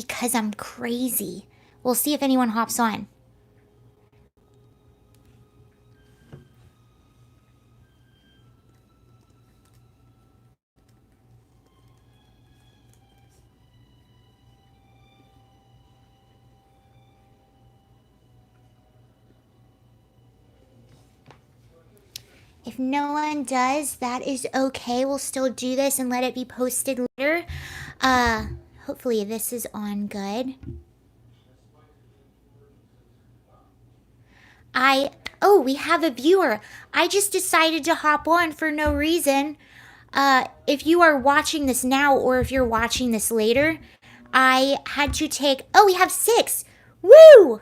because I'm crazy. We'll see if anyone hops on. If no one does, that is okay. We'll still do this and let it be posted later. Hopefully this is on good. Oh, we have a viewer. I just decided to hop on for no reason. If you are watching this now or if you're watching this later, I had to take, oh, we have 6. Woo!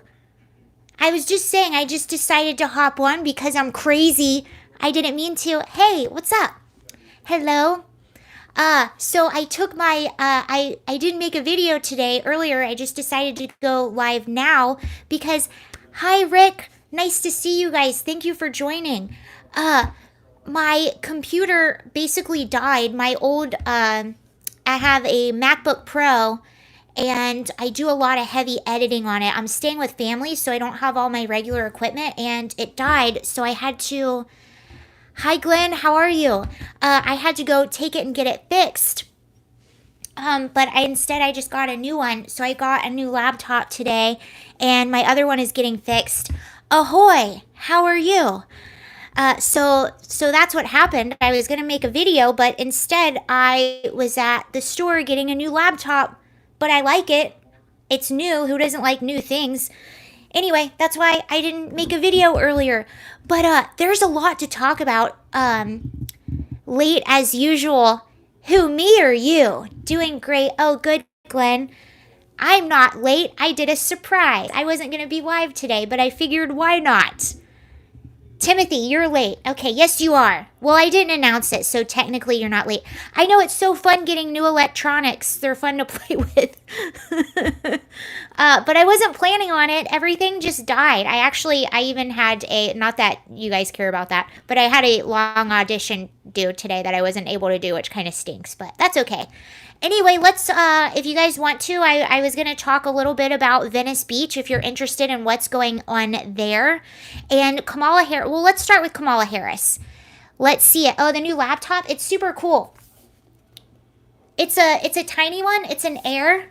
I was just saying, I just decided to hop on because I'm crazy. I didn't mean to. Hey, what's up? Hello? So I took my, I didn't make a video today earlier. I just decided to go live now because, hi, Rick. Nice to see you guys. Thank you for joining. My computer basically died. My old, I have a MacBook Pro and I do a lot of heavy editing on it. I'm staying with family, so I don't have all my regular equipment, and it died, so I had to... Hi, Glenn. How are you? I had to go take it and get it fixed. But instead I just got a new one, so I got a new laptop today, and my other one is getting fixed. Ahoy! How are you? So that's what happened. I was going to make a video, but instead I was at the store getting a new laptop, but I like it. It's new. Who doesn't like new things? Anyway, that's why I didn't make a video earlier. But there's a lot to talk about. Late as usual. Who, me or you? Doing great. Oh, good, Glenn. I'm not late. I did a surprise. I wasn't going to be live today, but I figured why not? Timothy, you're late. Okay, yes, you are. Well, I didn't announce it, so technically you're not late. I know, it's so fun getting new electronics. They're fun to play with. But I wasn't planning on it. Everything just died. I even had not that you guys care about that, but I had a long audition due today that I wasn't able to do, which kind of stinks, but that's okay. Anyway, let's, if you guys want to, I was going to talk a little bit about Venice Beach if you're interested in what's going on there. And Kamala Harris, well, let's start with Kamala Harris. Let's see it. Oh, the new laptop, it's super cool. It's a tiny one. It's an Air,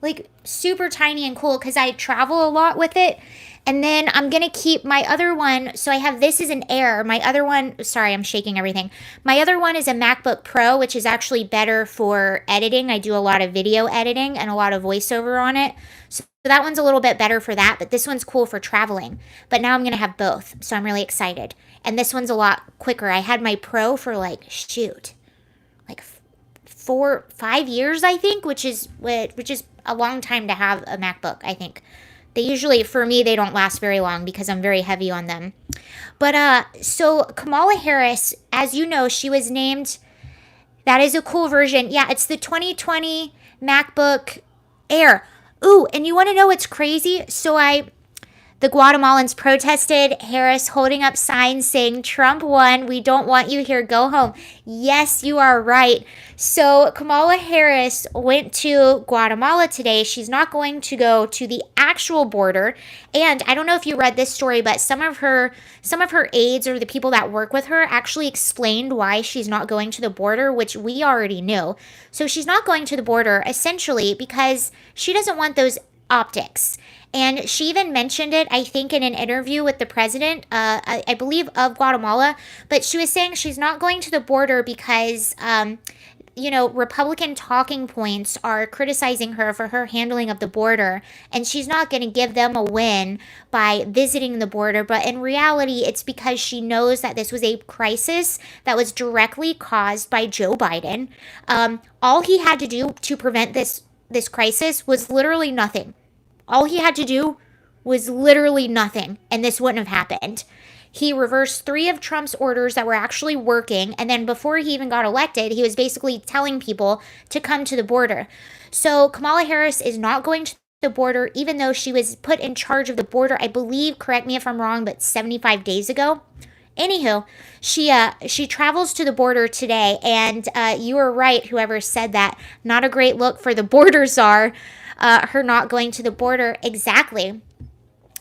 like super tiny and cool because I travel a lot with it. And then I'm going to keep my other one. So I have, this is an Air. My other one, sorry, I'm shaking everything. My other one is a MacBook Pro, which is actually better for editing. I do a lot of video editing and a lot of voiceover on it. So that one's a little bit better for that, but this one's cool for traveling. But now I'm going to have both. So I'm really excited. And this one's a lot quicker. I had my Pro for like 5 years, I think, which is a long time to have a MacBook, I think. They usually, for me, they don't last very long because I'm very heavy on them. But, so Kamala Harris, as you know, she was named, that is a cool version. Yeah, it's the 2020 MacBook Air. Ooh, and you want to know what's crazy? So the Guatemalans protested Harris holding up signs saying, "Trump won, we don't want you here, go home." Yes, you are right. So Kamala Harris went to Guatemala today. She's not going to go to the actual border. And I don't know if you read this story, but some of her aides or the people that work with her actually explained why she's not going to the border, which we already knew. So she's not going to the border essentially because she doesn't want those optics. And she even mentioned it, I think, in an interview with the president, I believe, of Guatemala. But she was saying she's not going to the border because, Republican talking points are criticizing her for her handling of the border. And she's not going to give them a win by visiting the border. But in reality, it's because she knows that this was a crisis that was directly caused by Joe Biden. All he had to do to prevent this crisis was literally nothing. All he had to do was literally nothing, and this wouldn't have happened. He reversed 3 of Trump's orders that were actually working, and then before he even got elected, he was basically telling people to come to the border. So Kamala Harris is not going to the border, even though she was put in charge of the border, I believe, correct me if I'm wrong, but 75 days ago. Anywho, she travels to the border today, and you were right, whoever said that. Not a great look for the border czar. her not going to the border. Exactly.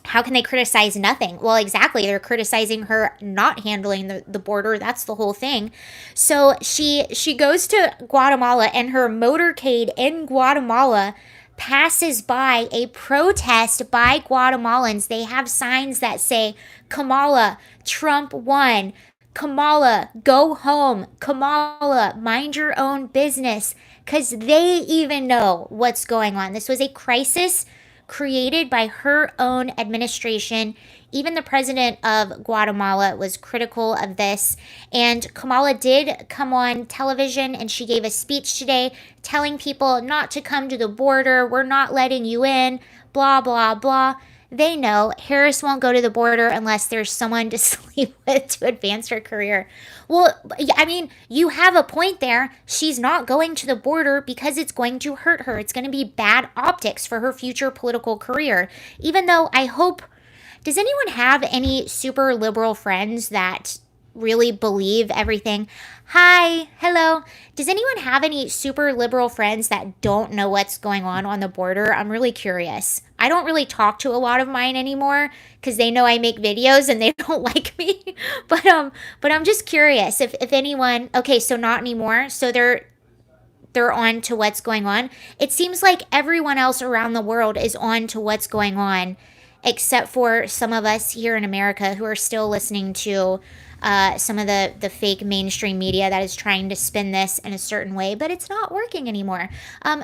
How can they criticize nothing? Well, exactly. They're criticizing her not handling the border. That's the whole thing. So she goes to Guatemala, and her motorcade in Guatemala passes by a protest by Guatemalans. They have signs that say, Kamala, Trump won. Kamala, go home. Kamala, mind your own business. Because they even know what's going on. This was a crisis created by her own administration. Even the president of Guatemala was critical of this. And Kamala did come on television, and she gave a speech today telling people not to come to the border. We're not letting you in, blah, blah, blah. They know Harris won't go to the border unless there's someone to sleep with to advance her career. Well, I mean, you have a point there. She's not going to the border because it's going to hurt her. It's going to be bad optics for her future political career. Even though I hope, does anyone have any super liberal friends that really believe everything? Hi, hello. Does anyone have any super liberal friends that don't know what's going on the border? I'm really curious. I don't really talk to a lot of mine anymore because they know I make videos and they don't like me. But I'm just curious if anyone. Okay, so not anymore. So they're on to what's going on. It seems like everyone else around the world is on to what's going on, except for some of us here in America who are still listening to some of the fake mainstream media that is trying to spin this in a certain way, but it's not working anymore.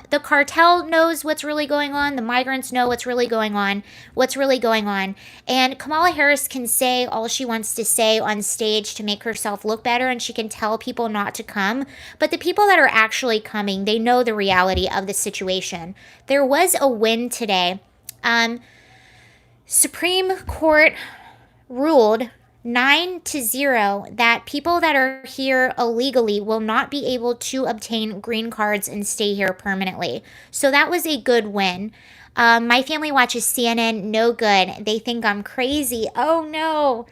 The cartel knows what's really going on. The migrants know what's really going on. And Kamala Harris can say all she wants to say on stage to make herself look better, and she can tell people not to come. But the people that are actually coming, they know the reality of the situation. There was a win today. Supreme Court ruled 9-0 that people that are here illegally will not be able to obtain green cards and stay here permanently. So that was a good win. My family watches CNN. No good. They think I'm crazy. Oh no.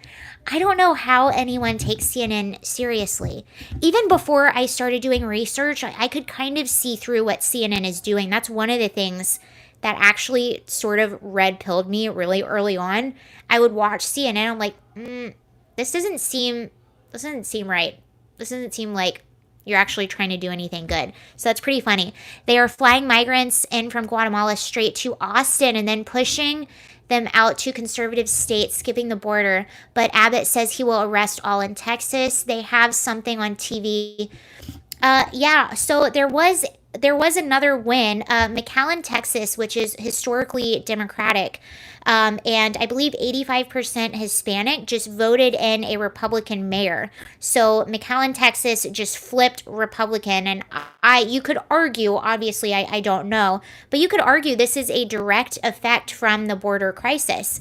I don't know how anyone takes CNN seriously. Even before I started doing research, I could kind of see through what CNN is doing. That's one of the things that actually sort of red-pilled me really early on. I would watch CNN. I'm like, this doesn't seem right. This doesn't seem like you're actually trying to do anything good. So that's pretty funny. They are flying migrants in from Guatemala straight to Austin and then pushing them out to conservative states, skipping the border. But Abbott says he will arrest all in Texas. They have something on TV. So there was another win. McAllen, Texas, which is historically Democratic, and I believe 85% Hispanic, just voted in a Republican mayor. So McAllen, Texas just flipped Republican. And you could argue, obviously I don't know, but you could argue this is a direct effect from the border crisis.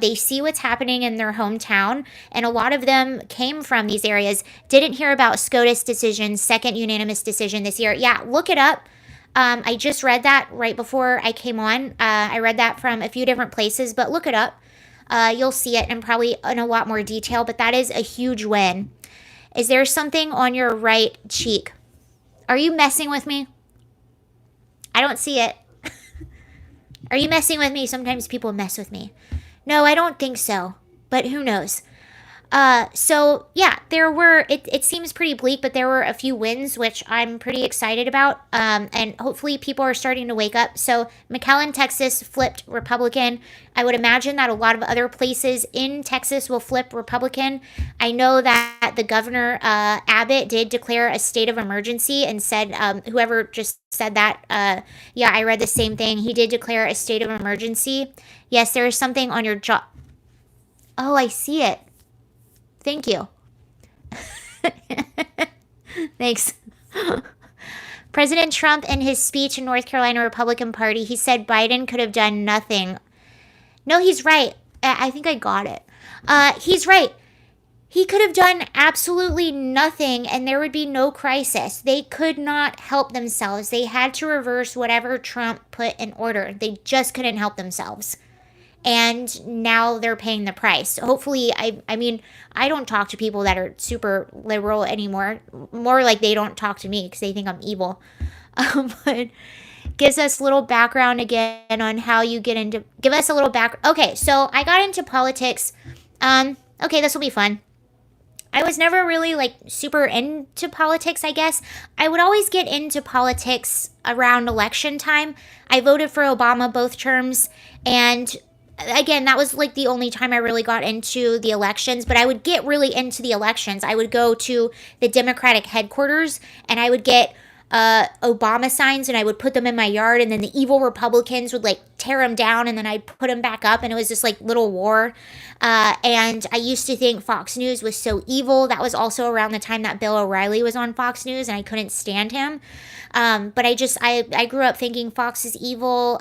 They see what's happening in their hometown, and a lot of them came from these areas. Didn't hear about SCOTUS decision, second unanimous decision this year. Yeah, look it up. I just read that right before I came on. I read that from a few different places, but look it up. You'll see it and probably in a lot more detail, but that is a huge win. Is there something on your right cheek? Are you messing with me? I don't see it. Are you messing with me? Sometimes people mess with me. No, I don't think so, but who knows? So yeah, there were, it seems pretty bleak, but there were a few wins, which I'm pretty excited about. And hopefully people are starting to wake up. So McAllen, Texas flipped Republican. I would imagine that a lot of other places in Texas will flip Republican. I know that the governor, Abbott, did declare a state of emergency and said, whoever just said that, yeah, I read the same thing. He did declare a state of emergency. Yes, there is something on your jaw. Oh, I see it. Thank you. Thanks. President Trump, in his speech in North Carolina Republican Party, he said Biden could have done nothing. No, he's right. I think I got it. He's right. He could have done absolutely nothing and there would be no crisis. They could not help themselves. They had to reverse whatever Trump put in order. They just couldn't help themselves. And now they're paying the price. Hopefully, I mean, I don't talk to people that are super liberal anymore. More like they don't talk to me because they think I'm evil. But gives us a little background again on how you get into, give us a little back. Okay, so I got into politics. Okay, this will be fun. I was never really like super into politics, I guess. I would always get into politics around election time. I voted for Obama both terms, and again, that was like the only time I really got into the elections, but I would get really into the elections. I would go to the Democratic headquarters and I would get Obama signs and I would put them in my yard, and then the evil Republicans would like tear them down and then I'd put them back up, and it was this like little war. And I used to think Fox News was so evil. That was also around the time that Bill O'Reilly was on Fox News and I couldn't stand him. But I grew up thinking Fox is evil,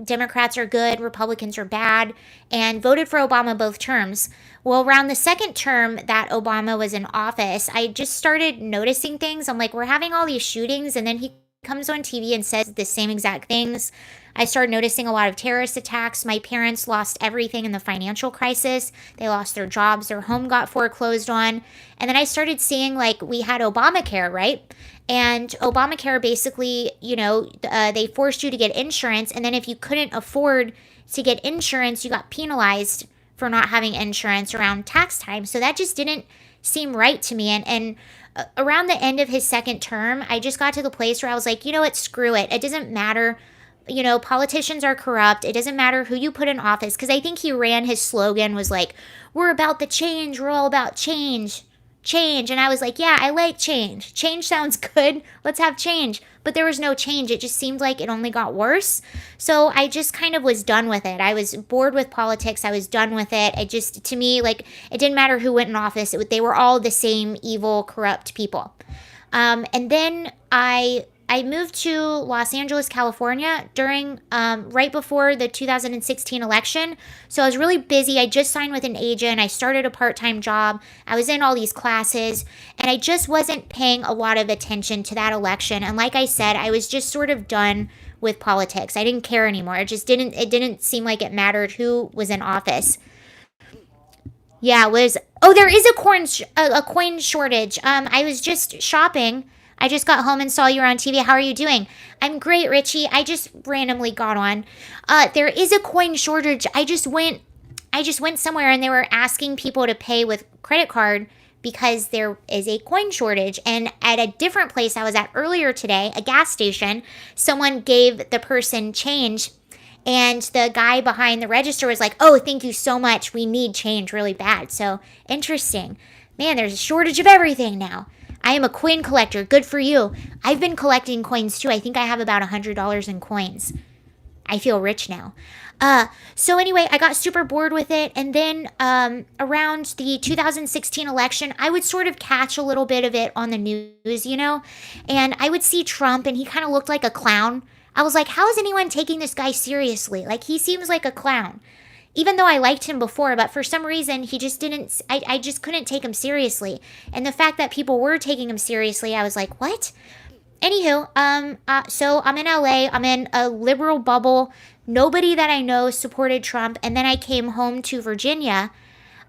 Democrats are good, Republicans are bad, and voted for Obama both terms. Well, around the second term that Obama was in office, I just started noticing things. I'm like, we're having all these shootings, and then he comes on TV and says the same exact things. I started noticing a lot of terrorist attacks. My parents lost everything in the financial crisis. They lost their jobs. Their home got foreclosed on. And then I started seeing like we had Obamacare, right? And Obamacare basically, they forced you to get insurance. And then if you couldn't afford to get insurance, you got penalized for not having insurance around tax time. So that just didn't seem right to me. And around the end of his second term, I just got to the place where I was like, you know what, screw it. It doesn't matter. Politicians are corrupt. It doesn't matter who you put in office. Because I think he ran, his slogan was like, we're about the change. We're all about change. Change. And I was like, yeah, I like change. Change sounds good. Let's have change. But there was no change. It just seemed like it only got worse. So I just kind of was done with it. I was bored with politics. I was done with it. To me, like, it didn't matter who went in office. They were all the same evil, corrupt people. And then I moved to Los Angeles, California during right before the 2016 election. So I was really busy. I just signed with an agent. I started a part-time job. I was in all these classes, and I just wasn't paying a lot of attention to that election. And like I said, I was just sort of done with politics. I didn't care anymore. It didn't seem like it mattered who was in office. Yeah, there is a coin shortage. I was just shopping. I just got home and saw you were on TV. How are you doing? I'm great, Richie. I just randomly got on. There is a coin shortage. I just went somewhere and they were asking people to pay with credit card because there is a coin shortage. And at a different place I was at earlier today, a gas station, someone gave the person change, and the guy behind the register was like, "Oh, thank you so much. We need change really bad." So interesting. Man, there's a shortage of everything now. I am a coin collector. Good for you. I've been collecting coins too. I think I have about $100 in coins. I feel rich now. So anyway, I got super bored with it. And then around the 2016 election, I would sort of catch a little bit of it on the news, and I would see Trump and he kind of looked like a clown. I was like, how is anyone taking this guy seriously? Like, he seems like a clown. Even though I liked him before, but for some reason, he just didn't, I just couldn't take him seriously. And the fact that people were taking him seriously, I was like, what? Anywho, so I'm in LA, I'm in a liberal bubble. Nobody that I know supported Trump. And then I came home to Virginia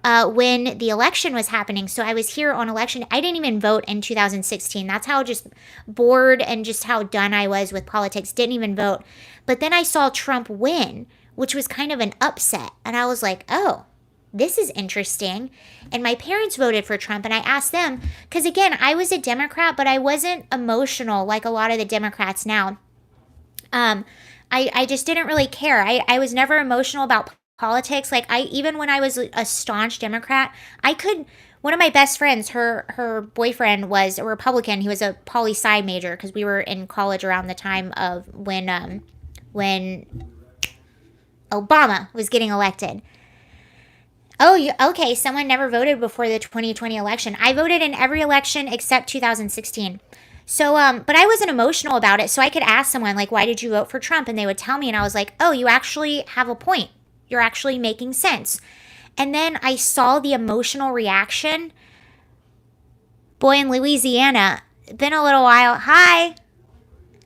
when the election was happening. So I was here on election. I didn't even vote in 2016. That's how just bored and just how done I was with politics. Didn't even vote. But then I saw Trump win, which was kind of an upset. And I was like, oh, this is interesting. And my parents voted for Trump, and I asked them, because again, I was a Democrat, but I wasn't emotional like a lot of the Democrats now. I just didn't really care. I was never emotional about politics. Like, even when I was a staunch Democrat, one of my best friends, her boyfriend was a Republican. He was a poli-sci major because we were in college around the time of when Obama was getting elected. Oh, okay. Someone never voted before the 2020 election. I voted in every election except 2016. So, but I wasn't emotional about it. So I could ask someone, like, why did you vote for Trump? And they would tell me, and I was like, oh, you actually have a point. You're actually making sense. And then I saw the emotional reaction. Boy, in Louisiana, been a little while. Hi,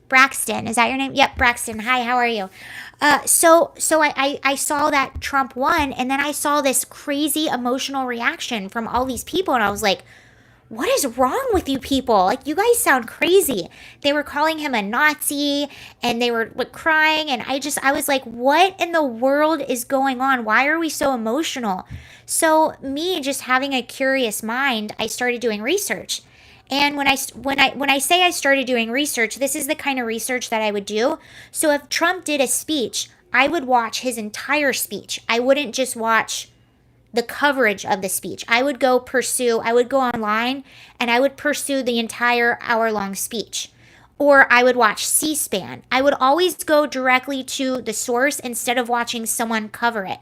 Braxton. Is that your name? Yep, Braxton. Hi, how are you? So I saw that Trump won, and then I saw this crazy emotional reaction from all these people, and I was like, what is wrong with you people? Like, you guys sound crazy. They were calling him a Nazi and they were like, crying. And I was like, what in the world is going on? Why are we so emotional? So, me just having a curious mind, I started doing research. And when I say I started doing research, this is the kind of research that I would do. So if Trump did a speech, I would watch his entire speech. I wouldn't just watch the coverage of the speech. I would go online and I would pursue the entire hour-long speech. Or I would watch C-SPAN. I would always go directly to the source instead of watching someone cover it.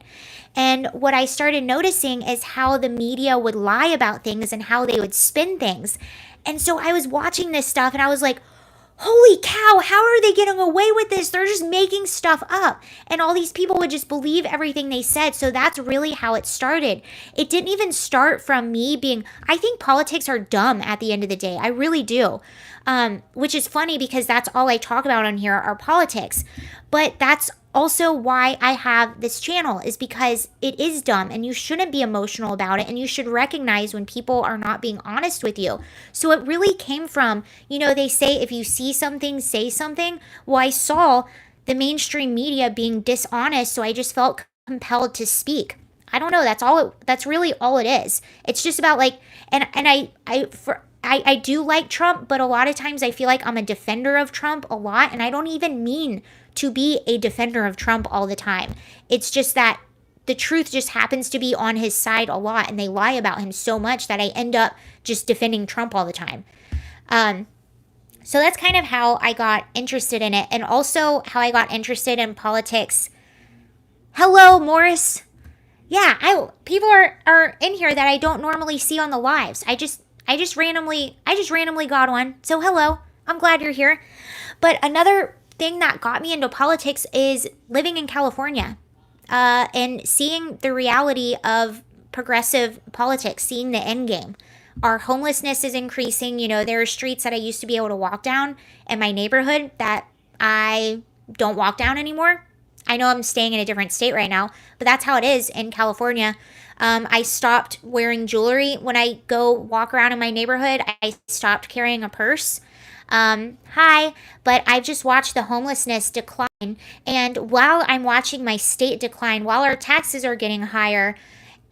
And what I started noticing is how the media would lie about things and how they would spin things. And so I was watching this stuff and I was like, holy cow, how are they getting away with this? They're just making stuff up. And all these people would just believe everything they said. So that's really how it started. It didn't even start from me I think politics are dumb at the end of the day. I really do. Which is funny because that's all I talk about on here are politics. But that's also why I have this channel, is because it is dumb and you shouldn't be emotional about it, and you should recognize when people are not being honest with you. So it really came from, they say if you see something, say something. Well, I saw the mainstream media being dishonest, so I just felt compelled to speak. I don't know, that's really all it is. It's just about I do like Trump, but a lot of times I feel like I'm a defender of Trump a lot, and I don't even mean to be a defender of Trump all the time. It's just that the truth just happens to be on his side a lot, and they lie about him so much that I end up just defending Trump all the time. So that's kind of how I got interested in it, and also how I got interested in politics. Hello, Morris. Yeah, people are in here that I don't normally see on the lives. I just randomly got one. So hello, I'm glad you're here. But another thing that got me into politics is living in California, and seeing the reality of progressive politics, seeing the end game. Our homelessness is increasing. There are streets that I used to be able to walk down in my neighborhood that I don't walk down anymore. I know I'm staying in a different state right now, but that's how it is in California. I stopped wearing jewelry when I go walk around in my neighborhood. I stopped carrying a purse. But I've just watched the homelessness decline. And while I'm watching my state decline, while our taxes are getting higher,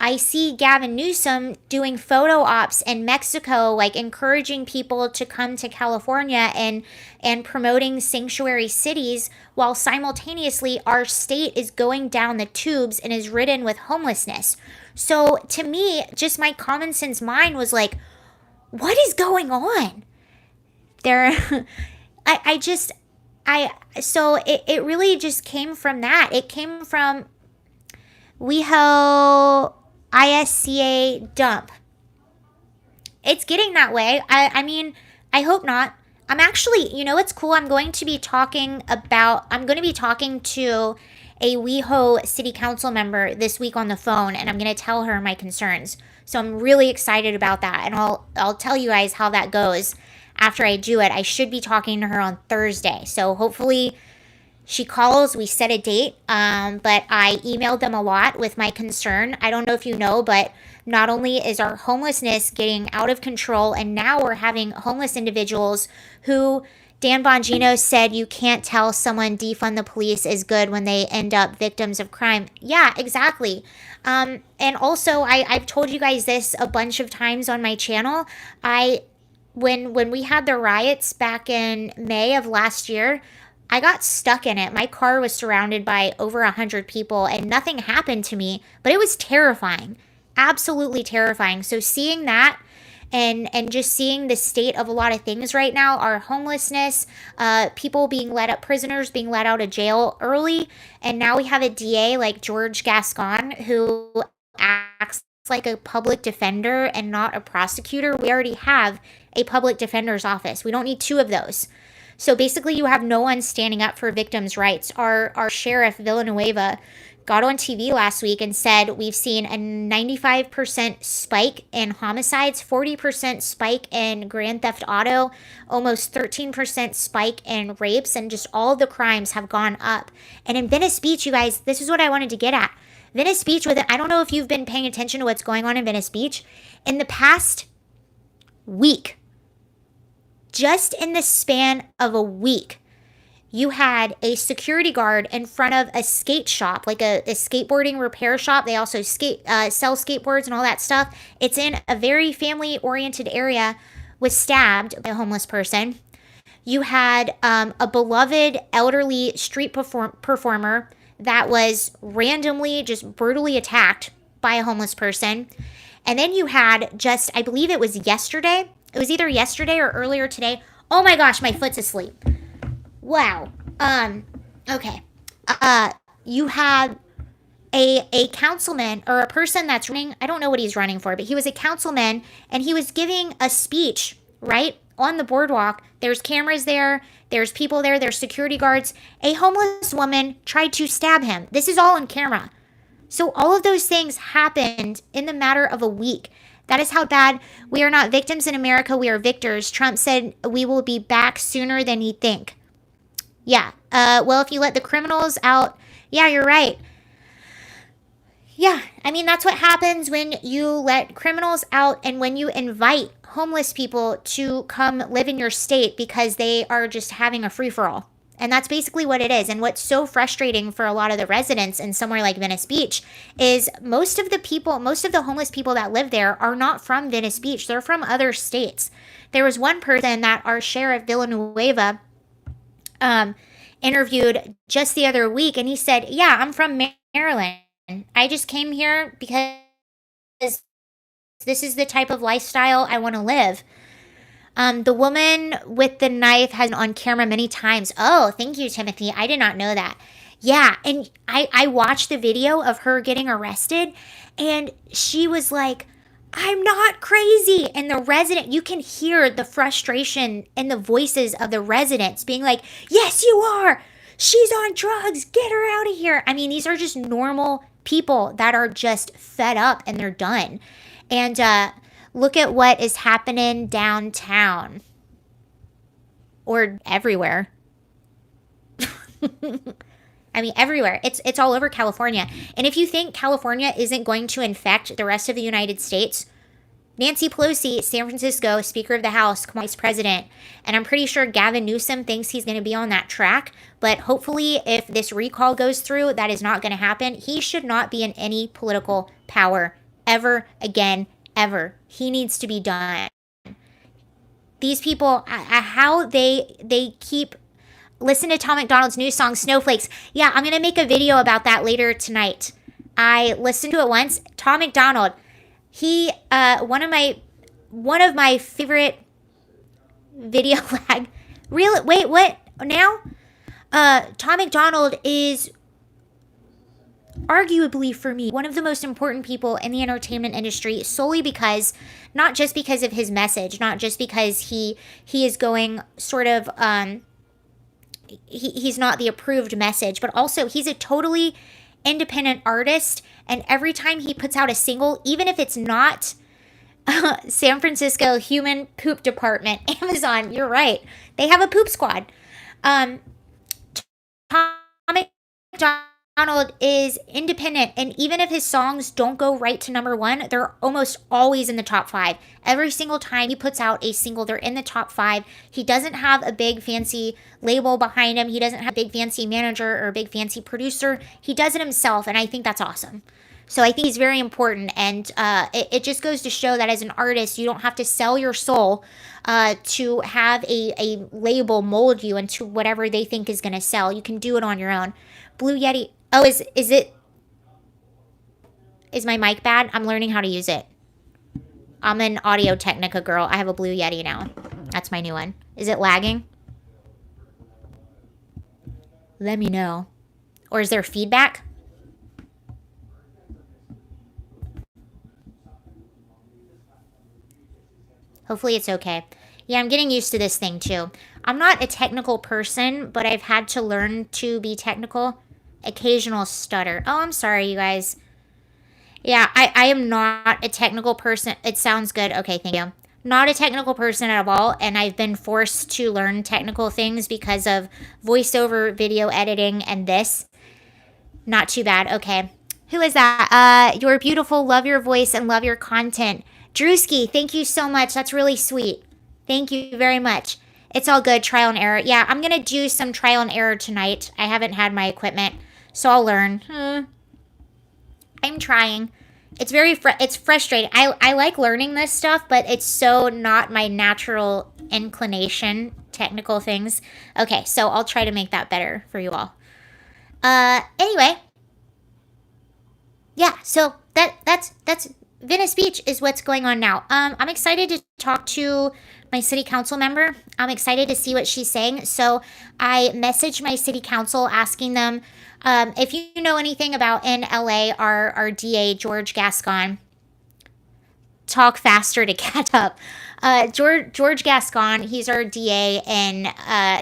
I see Gavin Newsom doing photo ops in Mexico, like encouraging people to come to California and promoting sanctuary cities, while simultaneously our state is going down the tubes and is ridden with homelessness. So to me, just my common sense mind was like, what is going on? So it really just came from that. It came from WeHo ISCA dump. It's getting that way. I mean, I hope not. I'm actually, it's cool. I'm going to be talking to a WeHo city council member this week on the phone, and I'm going to tell her my concerns. So I'm really excited about that, and I'll tell you guys how that goes after I do it. I should be talking to her on Thursday. So hopefully she calls, we set a date. But I emailed them a lot with my concern. I don't know if you know, but not only is our homelessness getting out of control, and now we're having homeless individuals who Dan Bongino said you can't tell someone defund the police is good when they end up victims of crime. Yeah, exactly. And also, I've told you guys this a bunch of times on my channel. When we had the riots back in May of last year, I got stuck in it. My car was surrounded by over 100 people and nothing happened to me, but it was terrifying. Absolutely terrifying. So seeing that and just seeing the state of a lot of things right now, our homelessness, people prisoners being let out of jail early, and now we have a DA like George Gascon who acts like a public defender and not a prosecutor. We already have a public defender's office. We don't need two of those. So basically you have no one standing up for victims' rights. Our sheriff, Villanueva, got on TV last week and said we've seen a 95% spike in homicides, 40% spike in grand theft auto, almost 13% spike in rapes, and just all the crimes have gone up. And in Venice Beach, you guys, this is what I wanted to get at. Venice Beach, I don't know if you've been paying attention to what's going on in Venice Beach. In the past week. Just in the span of a week, you had a security guard in front of a skate shop, like a skateboarding repair shop. They also sell skateboards and all that stuff. It's in a very family-oriented area, was stabbed by a homeless person. You had a beloved elderly street performer that was randomly, just brutally attacked by a homeless person. And then you had just, I believe it was yesterday. It was either yesterday or earlier today. Oh my gosh, my foot's asleep. Wow. Okay. You have a councilman or a person that's running, I don't know what he's running for, but he was a councilman and he was giving a speech, right, on the boardwalk. There's cameras there. There's people there. There's security guards. A homeless woman tried to stab him. This is all on camera. So all of those things happened in the matter of a week. That is how bad. We are not victims in America. We are victors. Trump said we will be back sooner than you think. Yeah. Well, if you let the criminals out, yeah, you're right. Yeah. I mean, that's what happens when you let criminals out and when you invite homeless people to come live in your state because they are just having a free-for-all. And that's basically what it is. And what's so frustrating for a lot of the residents in somewhere like Venice Beach is most of the homeless people that live there are not from Venice Beach. They're from other states. There was one person that our sheriff Villanueva interviewed just the other week, and he said, yeah, I'm from Maryland. I just came here because this is the type of lifestyle I want to live. The woman with the knife has been on camera many times. Oh, thank you, Timothy. I did not know that. Yeah, and I watched the video of her getting arrested, and she was like, I'm not crazy. And the resident, you can hear the frustration in the voices of the residents being like, yes, you are. She's on drugs. Get her out of here. I mean, these are just normal people that are just fed up and they're done. And look at what is happening downtown or everywhere. I mean, everywhere. It's all over California. And if you think California isn't going to infect the rest of the United States, Nancy Pelosi, San Francisco, Speaker of the House, Vice President, and I'm pretty sure Gavin Newsom thinks he's going to be on that track. But hopefully, if this recall goes through, that is not going to happen. He should not be in any political power ever again, ever. He needs to be done. These people, how they keep... Listen to Tom McDonald's new song, Snowflakes. Yeah, I'm going to make a video about that later tonight. I listened to it once. Tom McDonald, he, one of my favorite video lag. Really? Wait, what? Now? Tom McDonald is arguably for me one of the most important people in the entertainment industry, solely because, not just because of his message, not just because he is going sort of, he's not the approved message, but also he's a totally independent artist, and every time he puts out a single, even if it's not San Francisco Human Poop Department, Amazon, you're right, they have a poop squad. Tom McDonald is independent, and even if his songs don't go right to number one, they're almost always in the top 5. Every single time he puts out a single, they're in the top 5. He doesn't have a big fancy label behind him. He doesn't have a big fancy manager or a big fancy producer. He does it himself, and I think that's awesome. So I think he's very important, and it just goes to show that as an artist, you don't have to sell your soul to have a label mold you into whatever they think is going to sell. You can do it on your own. Blue Yeti. Oh, is my mic bad? I'm learning how to use it. I'm an Audio Technica girl. I have a Blue Yeti now. That's my new one. Is it lagging? Let me know. Or is there feedback? Hopefully it's okay. Yeah, I'm getting used to this thing too. I'm not a technical person, but I've had to learn to be technical. Occasional stutter. Oh, I'm sorry, you guys. Yeah, I am not a technical person. It sounds good. Okay, thank you. Not a technical person at all, and I've been forced to learn technical things because of voiceover, video editing, and this. Not too bad. Okay. Who is that? You're beautiful. Love your voice and love your content. Drewski, thank you so much. That's really sweet. Thank you very much. It's all good. Trial and error. Yeah, I'm going to do some trial and error tonight. I haven't had my equipment, so I'll learn. I'm trying. It's frustrating. I like learning this stuff, but it's so not my natural inclination, technical things. Okay, so I'll try to make that better for you all. Anyway. Yeah, so that's Venice Beach is what's going on now. I'm excited to talk to my city council member. I'm excited to see what she's saying. So I messaged my city council asking them if you know anything about in LA, our DA, George Gascon. Talk faster to catch up. George Gascon, he's our DA in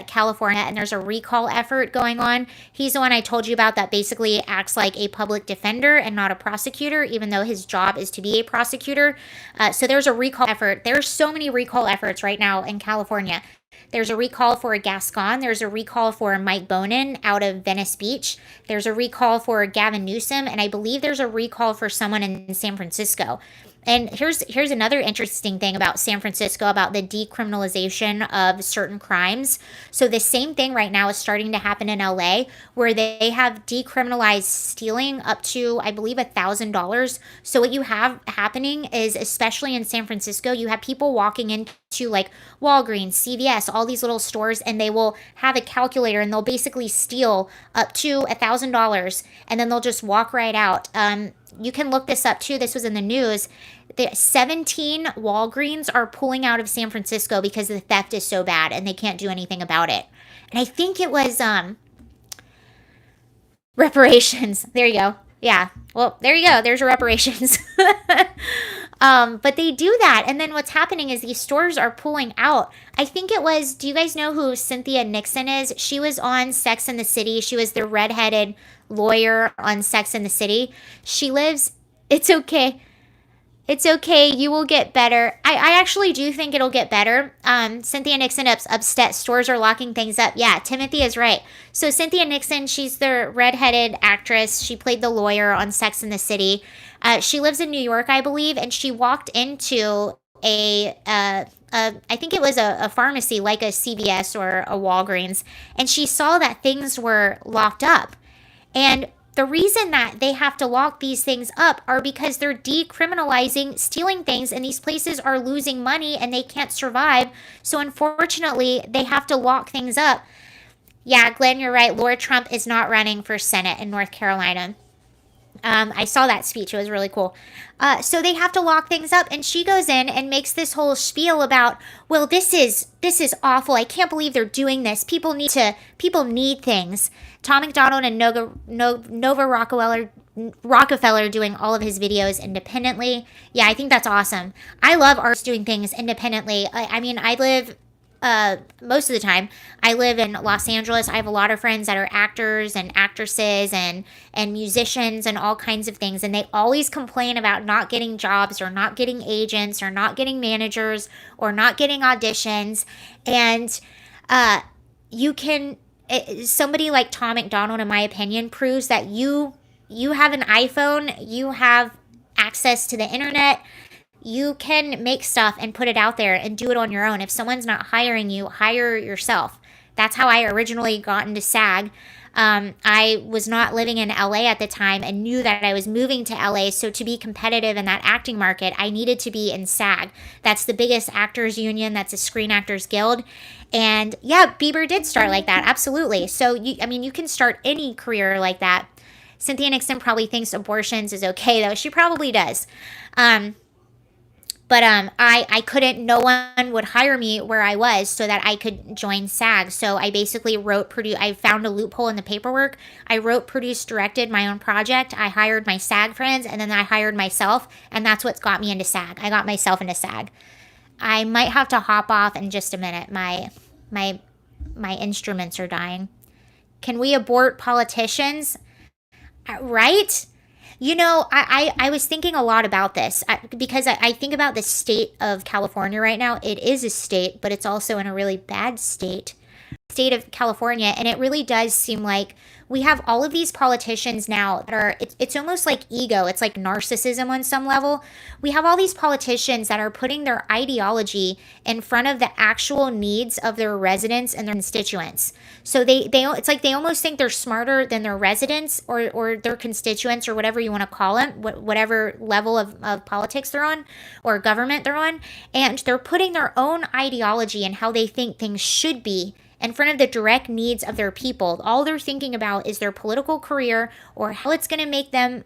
California, and there's a recall effort going on. He's the one I told you about that basically acts like a public defender and not a prosecutor, even though his job is to be a prosecutor. So there's a recall effort. There's so many recall efforts right now in California. There's a recall for Gascon. There's a recall for Mike Bonin out of Venice Beach. There's a recall for Gavin Newsom, and I believe there's a recall for someone in San Francisco. And here's another interesting thing about San Francisco, about the decriminalization of certain crimes. So the same thing right now is starting to happen in LA, where they have decriminalized stealing up to, I believe, $1,000. So what you have happening is, especially in San Francisco, you have people walking into like Walgreens, CVS, all these little stores, and they will have a calculator and they'll basically steal up to $1,000, and then they'll just walk right out. You can look this up too. This was in the news. 17 Walgreens are pulling out of San Francisco because the theft is so bad and they can't do anything about it. And I think it was reparations. There you go. Yeah. Well, there you go. There's your reparations. But they do that. And then what's happening is these stores are pulling out. I think it was, do you guys know who Cynthia Nixon is? She was on Sex and the City. She was the redheaded lawyer on Sex and the City. She lives, it's okay. It's okay. You will get better. I actually do think it'll get better. Cynthia Nixon upset. Stores are locking things up. Yeah, Timothy is right. So Cynthia Nixon, she's the redheaded actress. She played the lawyer on Sex and the City. She lives in New York, I believe, and she walked into I think it was a pharmacy like a CVS or a Walgreens, and she saw that things were locked up. And the reason that they have to lock these things up are because they're decriminalizing stealing things, and these places are losing money and they can't survive. So unfortunately, they have to lock things up. Yeah, Glenn, you're right. Laura Trump is not running for Senate in North Carolina. I saw that speech. It was really cool. So they have to lock things up, and she goes in and makes this whole spiel about, well, this is awful. I can't believe they're doing this. People need things. Tom McDonald and Nova Rockefeller doing all of his videos independently. Yeah, I think that's awesome. I love artists doing things independently. I mean, I live most of the time, I live in Los Angeles. I have a lot of friends that are actors and actresses and musicians and all kinds of things. And they always complain about not getting jobs or not getting agents or not getting managers or not getting auditions. And somebody like Tom McDonald, in my opinion, proves that you have an iPhone, you have access to the internet. You can make stuff and put it out there and do it on your own. If someone's not hiring you, hire yourself. That's how I originally got into SAG. I was not living in LA at the time and knew that I was moving to LA. So to be competitive in that acting market, I needed to be in SAG. That's the biggest actors union. That's a Screen Actors Guild. And yeah, Bieber did start like that. Absolutely. So, you can start any career like that. Cynthia Nixon probably thinks abortions is okay, though. She probably does. But I couldn't, no one would hire me where I was so that I could join SAG. So I basically I found a loophole in the paperwork. I wrote, produced, directed my own project. I hired my SAG friends, and then I hired myself. And that's what's got me into SAG. I got myself into SAG. I might have to hop off in just a minute. My instruments are dying. Can we abort politicians? Right? I was thinking a lot about this because I think about the state of California right now. It is a state, but it's also in a really bad state. state of California, and it really does seem like we have all of these politicians now that are it's almost like ego, it's like narcissism on some level. We have all these politicians that are putting their ideology in front of the actual needs of their residents and their constituents. So they it's like they almost think they're smarter than their residents or their constituents or whatever you want to call them, whatever level of politics they're on or government they're on, and they're putting their own ideology and how they think things should be in front of the direct needs of their people. All they're thinking about is their political career or how it's going to make them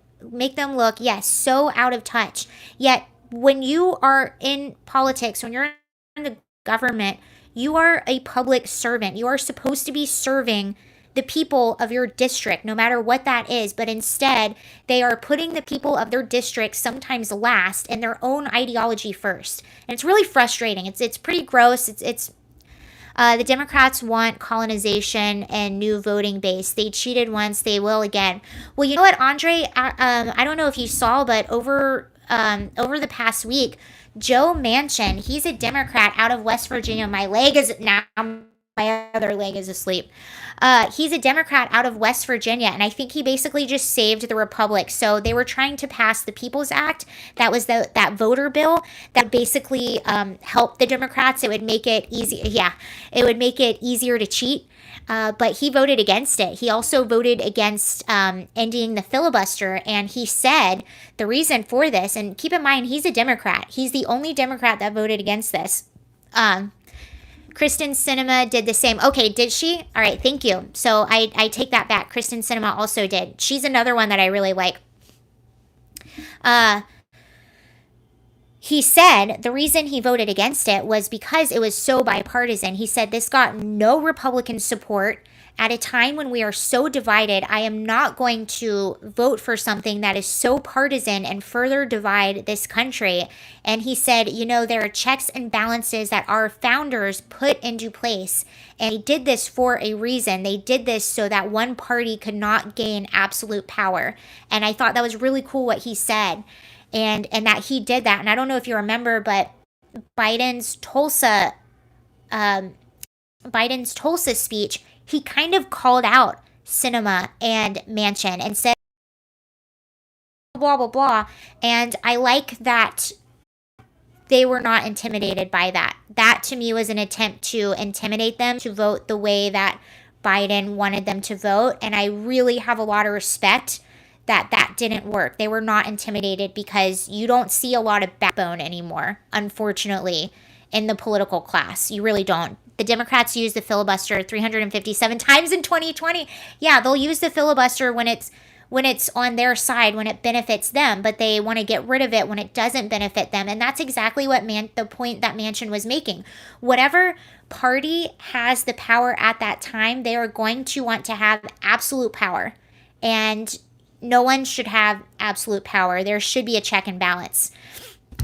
look, yes, so out of touch. Yet when you are in politics, when you're in the government, you are a public servant. You are supposed to be serving the people of your district, no matter what that is. But instead, they are putting the people of their district sometimes last and their own ideology first. And it's really frustrating. It's pretty gross. The Democrats want colonization and new voting base. They cheated once, they will again. Well, you know what, Andre? I don't know if you saw, but over the past week, Joe Manchin, he's a Democrat out of West Virginia. My other leg is asleep. He's a Democrat out of West Virginia, and I think he basically just saved the republic. So they were trying to pass the People's Act. That was that voter bill that basically help the Democrats. It would make it easy. Yeah, it would make it easier to cheat. But he voted against it. He also voted against ending the filibuster, and he said the reason for this, and keep in mind, he's a Democrat. He's the only Democrat that voted against this. Kristen Sinema did the same. Okay, did she? All right, thank you. So I take that back. Kristen Sinema also did. She's another one that I really like. He said the reason he voted against it was because it was so bipartisan. He said this got no Republican support. At a time when we are so divided, I am not going to vote for something that is so partisan and further divide this country. And he said, you know, there are checks and balances that our founders put into place. And they did this for a reason. They did this so that one party could not gain absolute power. And I thought that was really cool what he said. And that he did that. And I don't know if you remember, but Biden's Tulsa speech, he kind of called out Sinema and Manchin and said blah, blah, blah. And I like that they were not intimidated by that. That to me was an attempt to intimidate them to vote the way that Biden wanted them to vote. And I really have a lot of respect that didn't work. They were not intimidated because you don't see a lot of backbone anymore, unfortunately, in the political class. You really don't. The Democrats use the filibuster 357 times in 2020. Yeah, they'll use the filibuster when it's on their side, when it benefits them, but they want to get rid of it when it doesn't benefit them. And that's exactly what the point that Manchin was making. Whatever party has the power at that time, they are going to want to have absolute power. And no one should have absolute power. There should be a check and balance.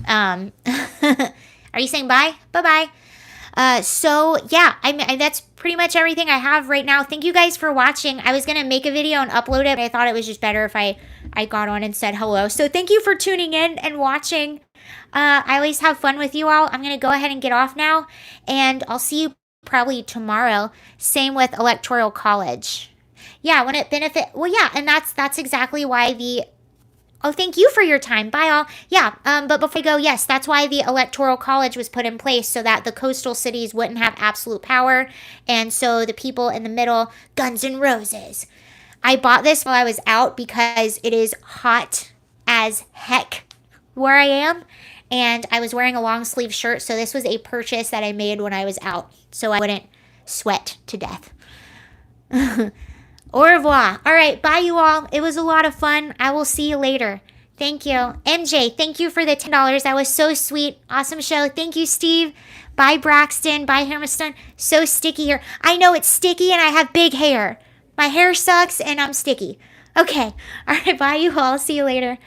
Are you saying bye? Bye-bye. So yeah, that's pretty much everything I have right now. Thank you guys for watching. I was going to make a video and upload it, but I thought it was just better if I got on and said hello. So thank you for tuning in and watching. I always have fun with you all. I'm going to go ahead and get off now, and I'll see you probably tomorrow. Same with Electoral College. Yeah, when it well, yeah, and that's exactly why oh, thank you for your time. Bye, all. Yeah, but before I go, yes, that's why the Electoral College was put in place, so that the coastal cities wouldn't have absolute power, and so the people in the middle, Guns N' Roses. I bought this while I was out because it is hot as heck where I am, and I was wearing a long sleeve shirt, so this was a purchase that I made when I was out, so I wouldn't sweat to death. Au revoir. All right, bye you all. It was a lot of fun. I will see you later. Thank you. MJ, thank you for the $10. That was so sweet. Awesome show. Thank you, Steve. Bye, Braxton. Bye, Hermiston. So sticky here. I know it's sticky and I have big hair. My hair sucks and I'm sticky. Okay. All right, bye you all. See you later.